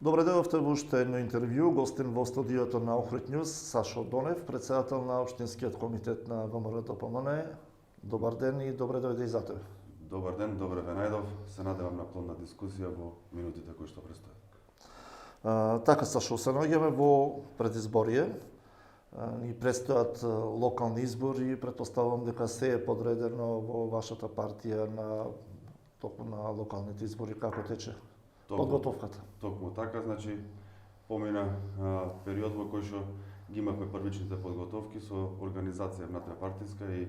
Добре дојдовте во уште едно интервју. Гостин во студиото на Охрид Нјуз Сашо Донев, председател на Општинскиот комитет на ВМРО-ДПМНЕ. Добар ден и добре дојде и за тебе. Добар ден, добре ве најдов. Се надевам на плодна дискусија во минутите кои што престојат. Така, Сашо, се наоѓаме во предизборие. Ни престојат локални избори и претпоставувам дека се е подредено во вашата партија на токму на локалните избори. Како тече подготовката? Токму така, значи помина период во кој што ги имавме првичните подготовки со организација внатре-партиска и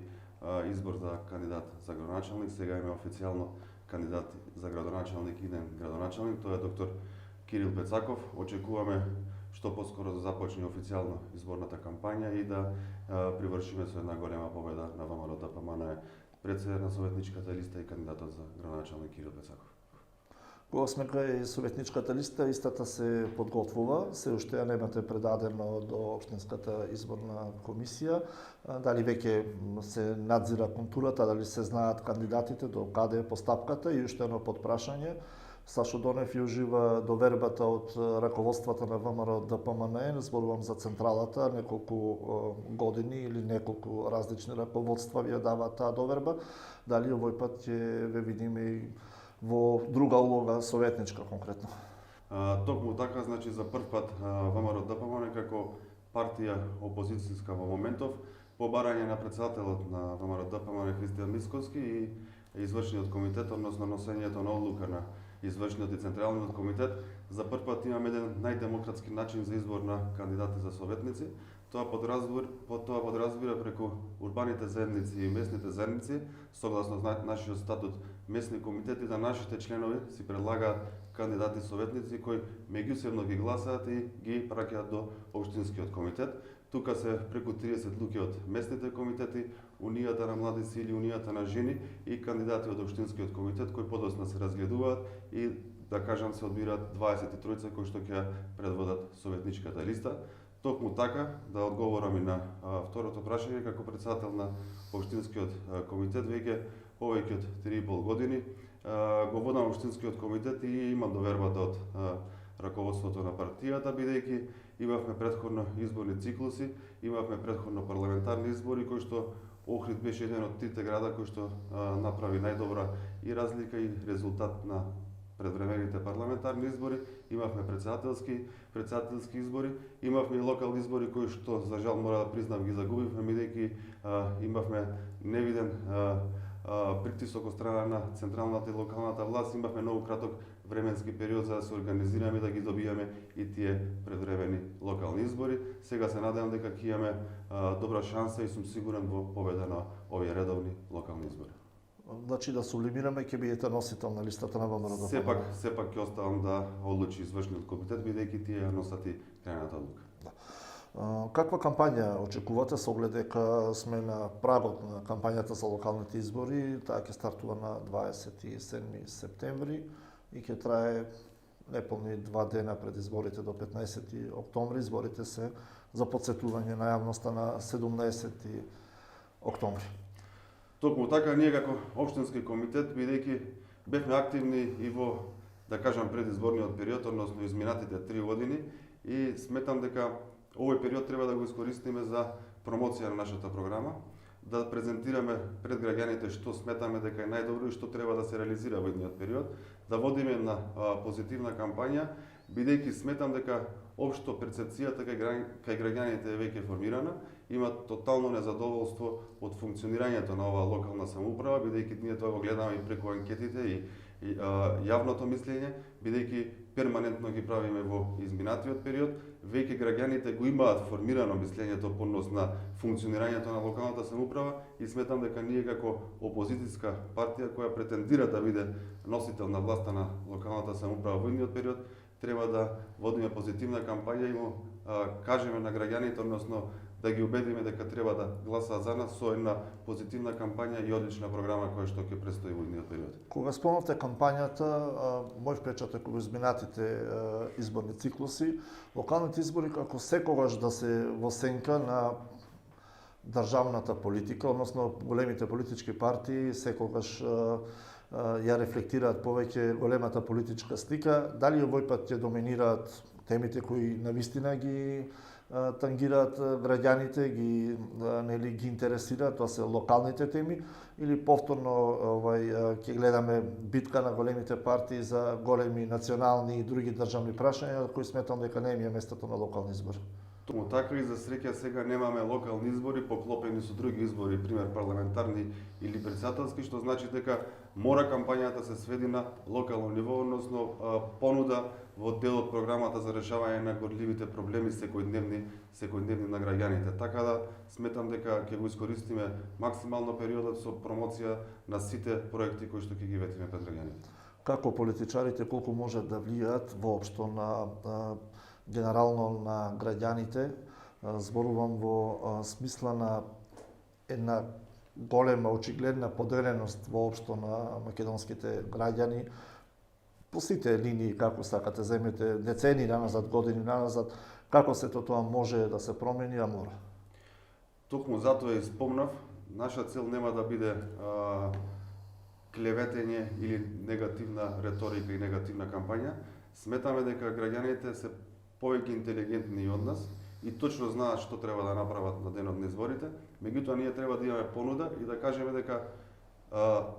избор за кандидат за градоначалник. Сега има официјално кандидат за градоначалник и иден градоначалник, тоа е доктор Кирил Пецаков. Очекуваме што поскоро да започне официјално изборната кампања и да привршиме со една голема победа на ВМРО-ДПМНЕ, председател на советничката листа и кандидатот за градоначалник Кирил Пецаков. Кога сме кај советничката листа, истата се подготвува, се уште ја немате предадено до Општинската изборна комисија. Дали веќе се надзира контурата, дали се знаат кандидатите, до каде е постапката и уште едно подпрашање. Сашо Донев ја ужива довербата од раководството на ВМРО-ДПМНЕ, зборувам за централата, неколку години или неколку различни раководства ви ја даваат таа доверба. Дали овој пат ќе ве видиме и во друга улога, советничка конкретно? Токму така, значи за прв пат ВМРО-ДПМНЕ како партија опозицијска во моментов, по барање на председателот на ВМРО-ДПМНЕ Христијан Мицкоски и извршниот комитет, односно носењето на одлука на извршниот и централниот комитет, за прв пат имаме еден најдемократски начин за избор на кандидати за советници. Тоа подразбира преку урбаните заедници и местните заедници, согласно нашиот статут местни комитети, да нашите членови си предлагаат кандидати советници кои меѓусебно ги гласаат и ги праќаат до Општинскиот комитет. Тука се преку 30 луѓе од местните комитети, Унијата на млади сили, Унијата на жени и кандидати од Општинскиот комитет кои подоцна се разгледуваат и, да кажам, се одбираат 23 кои што ќе предводат советничката листа. Токму така, да одговорам и на второто прашање, како председател на Општинскиот комитет, веќе повеќе од 3,5 години го водам Општинскиот комитет и имам довербата од раководството на партијата, бидејќи имавме претходно изборни циклуси, имавме претходно парламентарни избори, кои што Охрид беше еден од трите града кои што направи најдобра и разлика и резултат на предвремените парламентарни избори. Имавме председателски избори, имавме и локални избори кои што, за жал, мора да признам, ги загубивме, бидејќи имавме невиден притисок од страна на централната и локалната власт. Имавме многу краток временски период за да се организираме, да ги добиеме и тие предвремени локални избори. Сега се надевам дека ќе имаме добра шанса и сум сигурен во победа на овие редовни локални избори. Значи да сублимираме, ќе бидете носител на листата на ВМРО-ДПМНЕ. Сепак ќе оставам да одлучи извршниот комитет, бидејќи тие ја носат и крајната одлука. Каква кампања очекувате со оглед дека сме на прагот на кампањата за локалните избори? Таа ќе стартува на 27 септември и ќе трае неполни 2 дена пред изборите до 15 октомври. Изборите се за потсетување на јавноста на 17 октомври. Токму така, ние како Општински комитет, бидејќи бевме активни и во, да кажам, предизборниот период, односно изминатите 3 години, и сметам дека овој период треба да го искористиме за промоција на нашата програма, да презентираме пред граѓаните што сметаме дека е најдобро и што треба да се реализира во идниот период, да водиме една позитивна кампања, бидејќи сметам дека општо перцепцијата кај граѓаните е веќе формирана, има тотално незадоволство од функционирањето на оваа локална самоуправа, бидејќи ние тоа го гледаме и преку анкетите и јавното мислење, бидејќи перманентно ги правиме во изминатиот период, веќе граѓаните го имаат формирано мислењето по однос на функционирањето на локалната самоуправа и сметам дека ние како опозицијска партија која претендира да биде носител на власта на локалната самоуправа во идниот период, треба да водиме позитивна кампања и му кажеме на граѓаните, односно да ги убедиме дека треба да гласаат за нас со една позитивна кампања и одлична програма која што ќе престои во идниот период. Кога спомнавте кампањата, мој впечаток во изминатите изборни циклуси, локалните избори како секогаш да се во сенка на државната политика, односно големите политички партии секогаш ја рефлектираат повеќе големата политичка слика. Дали овој пат ќе доминираат темите кои навистина ги тангираат граѓаните, ги интересираат, тоа се локалните теми, или повторно ќе гледаме битка на големите партии за големи национални и други државни прашања, кои сметам дека не им е местото на локални избори. Тому така и за среќа сега немаме локални избори поклопени со други избори, пример парламентарни или претседателски, што значи дека мора кампањата се сведи на локално ниво, односно понуда во дел од програмата за решавање на горливите проблеми секојдневни на граѓаните. Така да сметам дека ќе го искористиме максимално периодот со промоција на сите проекти кои што ќе ги ветиме пред граѓаните. Како политичарите колку можат да влијаат воопшто на генерално на граѓаните, зборувам во смисла на една голема, очигледна поделеност воопшто на македонските граѓани по сите линии, како сакате, земете децени наназад, години наназад, како сето тоа може да се промени, а мора. Токму затоа и спомнав, наша цел нема да биде клеветење или негативна реторика и негативна кампања. Сметаме дека граѓаните се повеќе интелигентни од нас и точно знаат што треба да направат на денот на изборите, меѓутоа ние треба да имаме понуда и да кажеме дека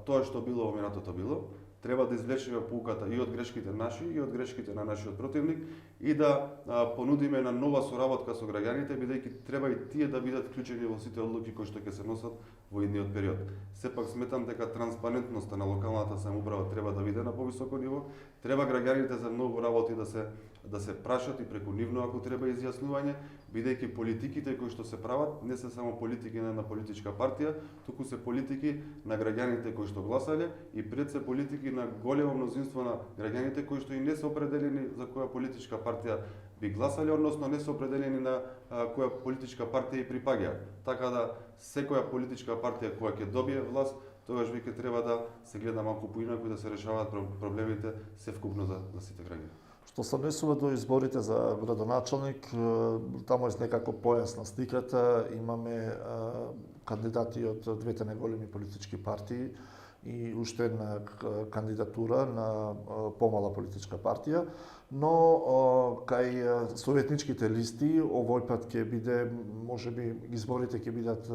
тоа што било во минатото било, треба да извлечеме поуката и од грешките наши и од грешките на нашиот противник и да понудиме на нова соработка со граѓаните, бидејќи треба и тие да бидат вклучени во сите одлуки кои што ќе се носат во идниот период. Сепак сметам дека транспарентноста на локалната самоуправа треба да биде на повисоко ниво, треба граѓаните за многу работи да се прашат и преку нивно ако треба изјаснување, бидејќи политиките кои што се прават не се само политики на политичка партија, туку се политики на граѓаните кои што гласале и пред се политики на големо мнозинство на граѓаните кои што и не се определени за која политичка партија би гласале, односно не се определени на која политичка партија и припаѓаат. Така да секоја политичка партија која ќе добие власт, тогаш веќе треба да се гледа малку поинаку и да се решаваат проблемите севкупно за сите граѓани. Што се однесува до изборите за градоначалник, таму е некако појасна сликата. Имаме кандидати од двете најголеми политички партии и уште една кандидатура на помала политичка партија, но кај советничките листи овој пат ќе биде, можеби изборите ќе бидат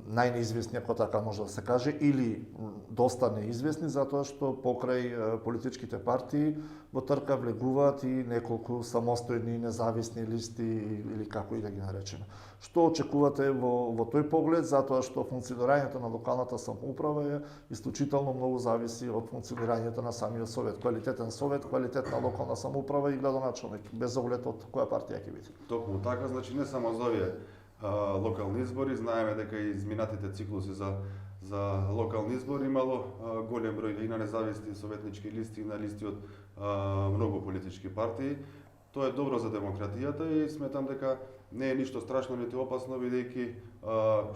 најнеизвестни, ако така може да се каже, или доста неизвестни, затоа што покрај политичките партии во трка влегуваат и неколку самостојни независни листи или како и да ги наречеме. Што очекувате во тој поглед, затоа што функционирањето на локалната самоуправа е исклучително многу зависи од функционирањето на самиот совет. Квалитетен совет, квалитетна локална самоуправа и градоначалник, без оглед од која партија ќе биде. Токму така, значи не само за овие локални избори, знаеме дека и изминатите циклуси за локални избори имало голем број и на независни советнички листи и на листи од многу политички партии. Тоа е добро за демократијата и сметам дека не е ништо страшно нити опасно, бидејќи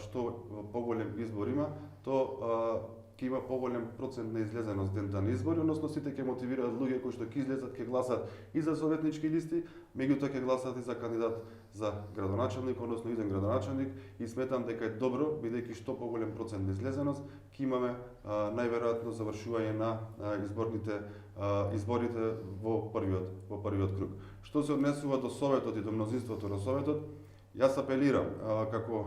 што поголем избор има, то ќе има поголем процент на излезеност дента на избори, односно сите ќе мотивираат луѓе кои што ќе излезат, ќе гласат и за советнички листи, меѓутоа ќе гласат и за кандидат за градоначалник, односно иден градоначалник, и сметам дека е добро, бидејќи што поголем процент на излезеност, ќе имаме најверојатно завршување на изборите во првиот круг. Што се однесува до советот и до мнозинството на советот, јас апелирам како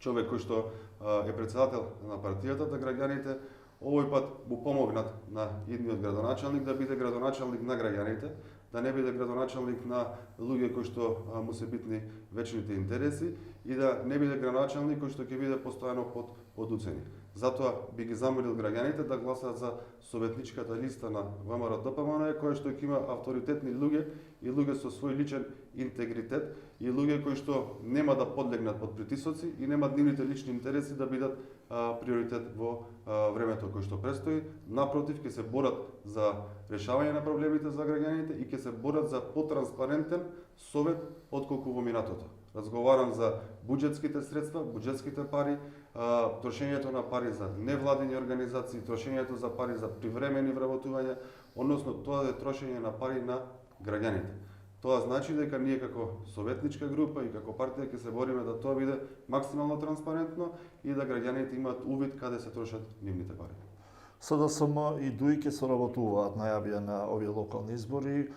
човек кој што е претседател на партијата, да граѓаните овој пат му помогнат на идниот градоначалник да биде градоначалник на граѓаните, да не биде градоначалник на луѓе кои што му се битни вечните интереси и да не биде градоначалник кој што ќе биде постојано под уцени. Затоа би ги замолил граѓаните да гласаат за советничката листа на ВМРО-ДПМН, која што ќе има авторитетни луѓе и луѓе со свој личен интегритет и луѓе кои што нема да подлегнат под притисоци и нема нивните лични интереси да бидат приоритет во времето кој што престои. Напротив, ќе се борат за решавање на проблемите за граѓаните и ќе се борат за потранспарентен совет отколку во минатото. Разговарам за буџетските средства, буџетските пари, трошењето на пари за невладини организации, трошењето за пари за привремени вработувања, односно тоа е трошење на пари на граѓаните. Тоа значи дека ние како советничка група и како партија ќе се бориме да тоа биде максимално транспарентно и да граѓаните имаат увид каде се трошат нивните пари. СДСМ и ДУИ ќе соработуваат најавија на овие локални избори,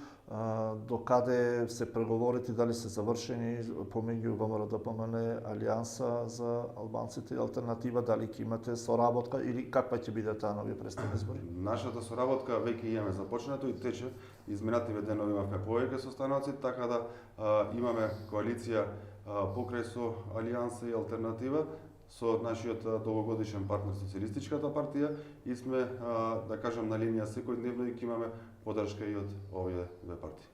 до каде се преговорите, дали се завршени помеѓу ВМРО ДПМН, Алијанса за албанците и алтернатива, дали ќе имате соработка или каква ќе биде таа нови престапни избори? Нашата соработка веќе имаме започнато и тече. Изминативе денови имавме повеќе состаноци, така да имаме коалиција покрај со Алијанса и алтернатива со нашиот долгогодишен партнер Социјалистичката партија и сме, да кажам, на линија секојдневно и ќе имаме поддршка и од овие две партии.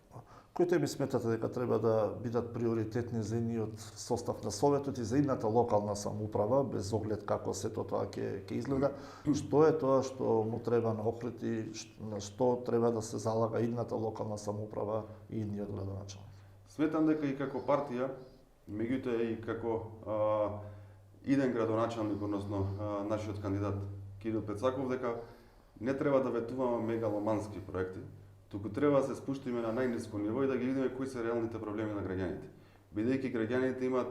Кои теми сметате дека треба да бидат приоритетни за идниот состав на Советот и за идната локална самоуправа, без оглед како сето тоа ќе изгледа? Што е тоа што му треба на Охрид и на што треба да се залага идната локална самоуправа и идниот градоначалник? Сметам дека и како партија, меѓутоа и како иден градоначалник, односно нашиот кандидат Кирил Пецаков, дека не треба да ветуваме мегаломански проекти, туку треба да се спуштиме на најниско ниво и да ги видиме кои се реалните проблеми на граѓаните. Бидејќи граѓаните имаат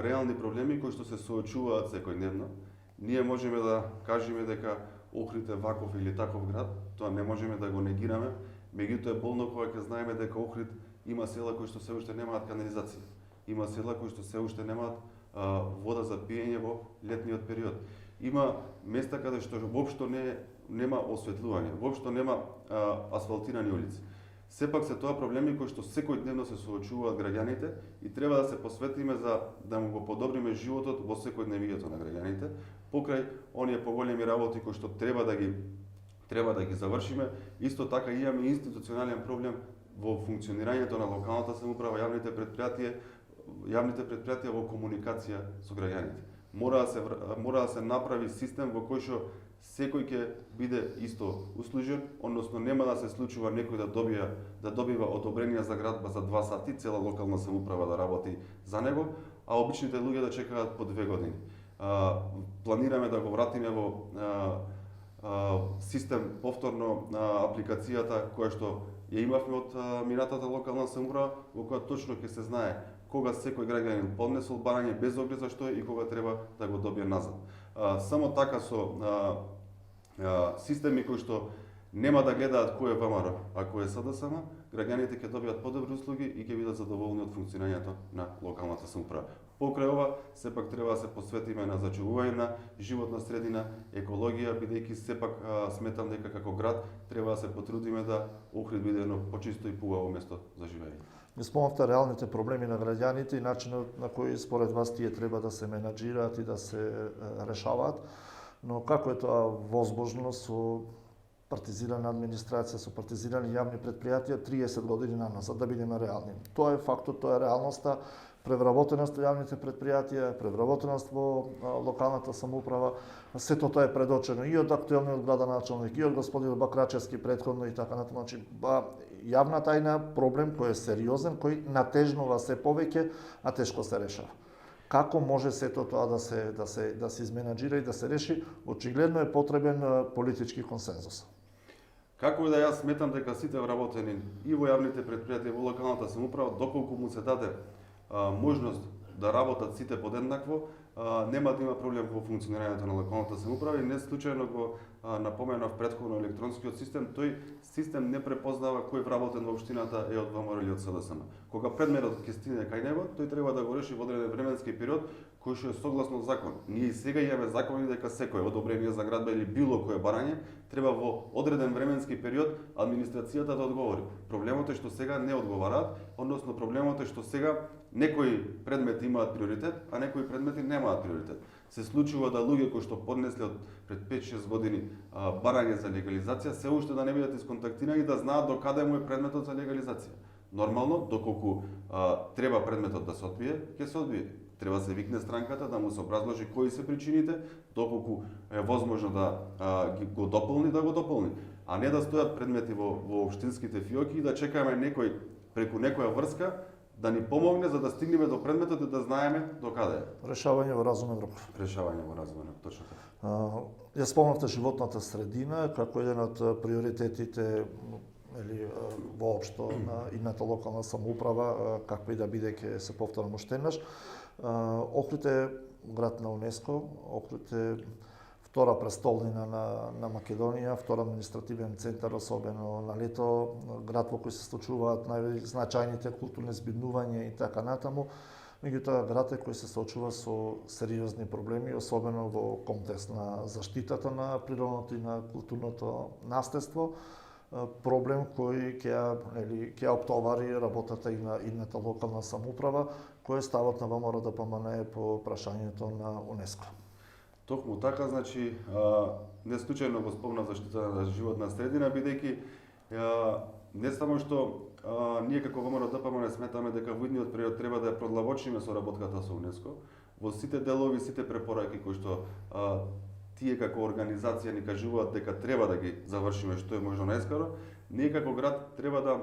реални проблеми кои што се соочуваат секојдневно, ние можеме да кажеме дека Охрид е ваков или таков град, тоа не можеме да го негираме, меѓутоа е болно кога ќе знаеме дека Охрид има села кои што се уште немаат канализација, има села кои што се уште немаат вода за пиење во летниот период. Има места каде што воопшто нема осветлување, воопшто нема асфалтирани улици. Сепак се тоа проблеми кои што секојдневно се соочуваат граѓаните и треба да се посветиме за да му го подобриме животот во секојдневието на граѓаните, покрај оние поголеми работи кои што треба да ги завршиме. Исто така имаме институционален проблем во функционирањето на локалната самоуправа, јавните предпријатија во комуникација со граѓаните. Мора да се направи систем во кој што секој ќе биде исто услужен, односно нема да се случува некој да добива одобрение за градба за 2 сати, цела локална самоуправа да работи за него, а обичните луѓе да чекаат по 2 години. Планираме да го вратиме во систем повторно апликацијата која што ја имавме од минатата локална самоуправа, во која точно ќе се знае кога секој граѓанин поднесол барање без оглед за што и кога треба да го добие назад. Само така со системи кои што нема да гледаат кој е ВМРО, а кој е СДСМ, граѓаните ќе добијат подобри услуги и ќе бидат задоволни од функционирањето на локалната самоуправа. Покрај ова, сепак треба да се посветиме на зачувување на животна средина, екологија, бидејќи сепак сметам дека како град треба да се потрудиме да Охрид биде едно почисто и пубаво место за живење. Не спомнавте реалните проблеми на граѓаните и начинот на кој според вас тие треба да се менаџираат и да се решаваат, но како е тоа возможно со партизирана администрација, со партизирани јавни предпријатија 30 години наназад, да бидеме реални. Тоа е фактот, тоа е реалноста, превработеност во јавните предпријатија, превработеност во локалната самоуправа, сето тоа е предочено и од актуелниот градоначалник, и од господин Бакрачевски претходно и така натаму. Значи, јавна тајна проблем кој е сериозен, кој натежнува се повеќе, а тешко се решава. Како може сето тоа да се изменаџира и да се реши? Очигледно е потребен политички консензус. Како и да јас сметам дека сите вработени и во јавните предпријатија и во локалната самоуправа, доколку му се даде можност да работат сите подеднакво, нема да има проблем во функционирањето на локалната самоуправа и не случајно го напоменав претходно електронскиот систем, тој систем не препознава кој вработен во општината е од ВМРО или од СДСМ. Кога предметот ќе стигне кај него, тој треба да го реши во одреден временски период кој што е согласно закон. Ние и сега имаме закони дека секој одобрение за градба или било кое барање треба во одреден временски период администрацијата да одговори. Проблемот е што сега не одговараат, односно проблемот е што сега некои предмети имаат приоритет, а некои предмети немаат приоритет. Се случува да луѓе кои што поднесле пред 5-6 години барање за легализација, се уште да не бидат исконтактирани да знаат до каде му е предметот за легализација. Нормално, доколку треба предметот да се одбие, ќе се одбие. Треба се викне странката да му се образложи кои се причините, доколку е возможно да го дополни, да го дополни, а не да стојат предмети во општинските фиоки и да чекаме некој преку некоја врска да ни помогне за да стигнеме до предметот и да знаеме до каде е. Решавање во разумен рок. Решавање во разумен рок, точно така. Ја спомнавте животната средина како еден од приоритетите или воопшто на идната локална самоуправа, каква и да биде, ќе се повторам уште еднаш. Охрид е град на УНЕСКО, Охрид е втора престолнина на Македонија, втор административен центар, особено на лето, град во кој се случуваат најзначајните културни збиднувања и така натаму. Меѓутоа, град е кој се соочува со сериозни проблеми, особено во контекст на заштитата на природното и на културното наследство, проблем кој ќе оптовари работата и на идната локална самоуправа, кој е ставот на ВМРО-ДПМНЕ по прашањето на УНЕСКО. Токму така, значи, не случајно го спомна заштита на животна средина, бидејќи не само што ние како ВМРО-ДПМНЕ сметаме дека во идниот период треба да ја продлабочиме соработката со УНЕСКО, во сите делови, сите препораки кои што тие како организација ни кажуваат дека треба да ги завршиме што е можно најскоро, ние како град треба да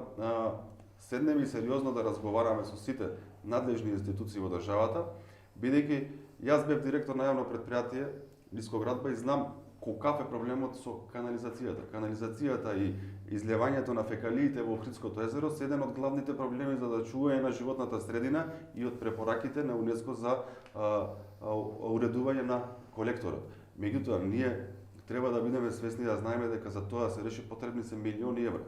седнеме и сериозно да разговараме со сите надлежни институции во државата, бидејќи јас бев директор на јавно претпријатие Нискоградба и знам каков е проблемот со канализацијата. Канализацијата и излевањето на фекалиите во Охридското езеро се еден од главните проблеми за зачување на животната средина и од препораките на УНЕСКО за уредување на колекторот. Меѓутоа, ние треба да бидеме свесни да знаеме дека за тоа се реши потребни се милиони евра.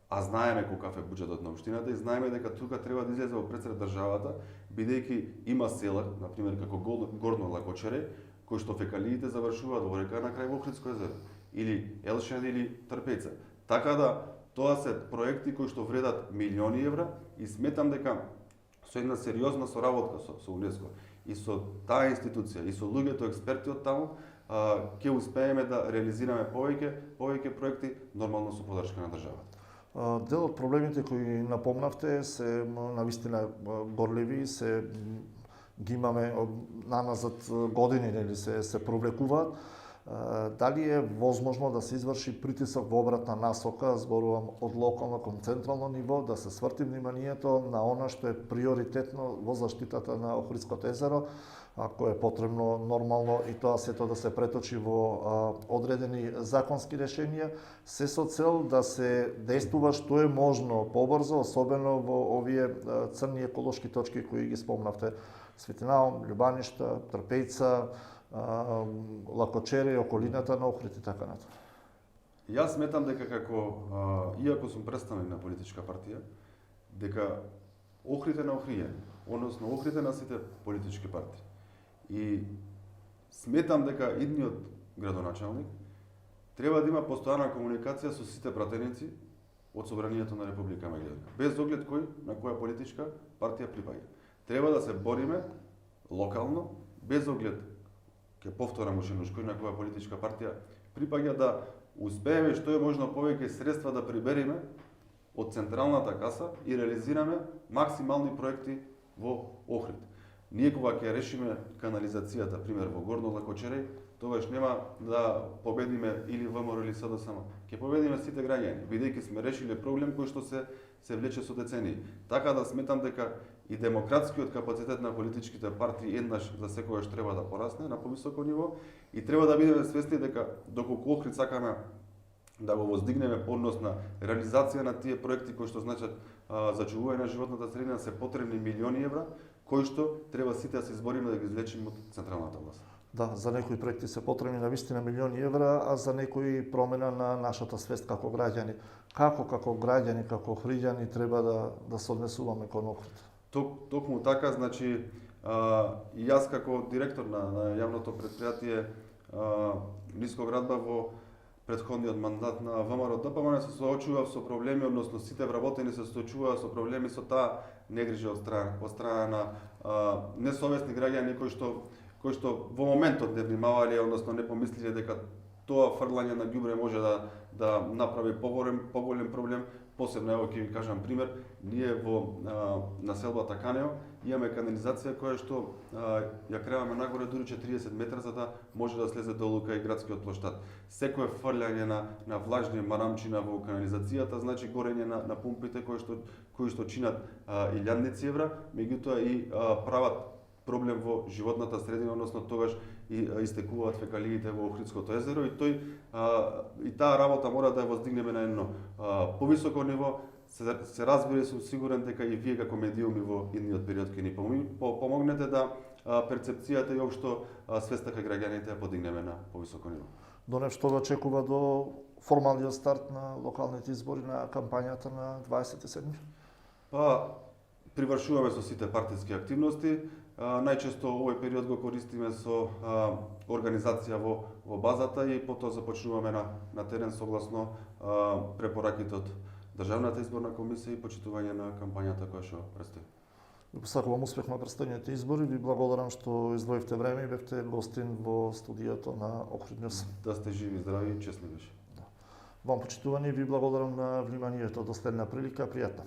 А знаеме каков е буџетот на општината и знаеме дека тука треба да излезе во пресред државата, бидејќи има села, например како Горно Лакочере, кои што фекалиите завршуваат во река на крај во Охридско езеро, или Елшен или Трпејца. Така да, тоа се проекти кои што вредат милиони евра и сметам дека со една сериозна соработка со УНЕСКО и со таа институција и со луѓето експерти од таму, ќе успееме да реализираме повеќе проекти, нормално со поддршка на државата. Дел од проблемите кои напомнавте се навистина горливи, се ги имаме наназад години, нели се провлекуваат. Дали е возможно да се изврши притисок во обратна насока, зборувам од локално кон централно ниво, да се сврти вниманието на она што е приоритетно во заштитата на Охридското езеро, ако е потребно нормално и тоа сето да се преточи во одредени законски решенија, се со цел да се действува што е можно побрзо, особено во овие црни еколошки точки кои ги спомнавте. Светинаум, Љубаништа, Трпејца, Лакочере, околината на Охрид и така натаму. Јас сметам дека иако сум представник на политичка партија, дека Охрид е на Охријани, односно Охрид е на сите политички партии. И сметам дека идниот градоначалник треба да има постојана комуникација со сите пратеници од Собранието на Република Македонија, без оглед кој на која политичка партија припаѓа. Треба да се бориме локално, без оглед, ќе повторам уште еднаш, кој на која политичка партија припаѓа, да успееме што е можно повеќе средства да прибериме од централната каса и реализираме максимални проекти во Охрид. Ние кога ќе решиме канализацијата, пример во Горно Лакочере, тогаш нема да победиме или ВМРО или СДСМ. Ќе победиме сите граѓани, бидејќи сме решиле проблем кој што се влече со децении. Така да сметам дека и демократскиот капацитет на политичките партии еднаш за секогаш треба да порасне на повисоко ниво и треба да бидеме свесни дека доколку Охрид сакаме да го воздигнеме по однос на реализација на тие проекти кои што значат зачувување на животната средина, се потребни милиони евра, кои што треба сите да се избориме да ги извлечеме од централната власт. Да, за некои проекти се потребни навистина милиони евра, а за некои промена на нашата свест како граѓани. Како граѓани, како охриѓани треба да се однесуваме кон Охрид? Токму така, значи, и јас како директор на јавното претпријатие Нискоградба во претходниот мандат на ВМРО-ДПМНЕ се соочував со проблеми, односно сите вработени се соочуваа со проблеми со таа негрижа од страна на несовесни граѓани кои што во моментот не внимавале, односно не помислиле дека тоа фрлање на ѓубре може да направи поголем проблем. Посебно, ево ќе ви кажам пример, ние во населбата Канео имаме канализација која што ја креваме нагоре дури 40 метра за да може да слезе долу кај градскиот плоштад. Секое фрлање на влажни марамчина во канализацијата значи горење на пумпите кои што чинат илјадници евра, меѓутоа и прават проблем во животната средина, односно тогаш истекуваат фекалиите во Охридското езеро и таа работа мора да ја воздигнеме на едно повисоко ниво. се разбира, сум сигурен дека и вие како медиуми во идниот период ќе ни помогнете да перцепцијата и општо свеста кај граѓаните ја подигнеме на повисоко ниво. До нешто го чекува до формалниот старт на локалните избори на кампањата на 27. Па, привршуваме со сите партиски активности. Најчесто овој период го користиме со организација во базата и потоа започнуваме на терен согласно препораките од Државната изборна комисија и почитување на кампањата која што предстои. Ви посакувам успех на предстојните избори. Ви благодарам што издвоивте време и бевте гостин во студиото на Охрид Нјуз. Да сте живи, здрави и честни беше. Вам почитувани, ви благодарам на вниманието. До следна прилика, пријатно.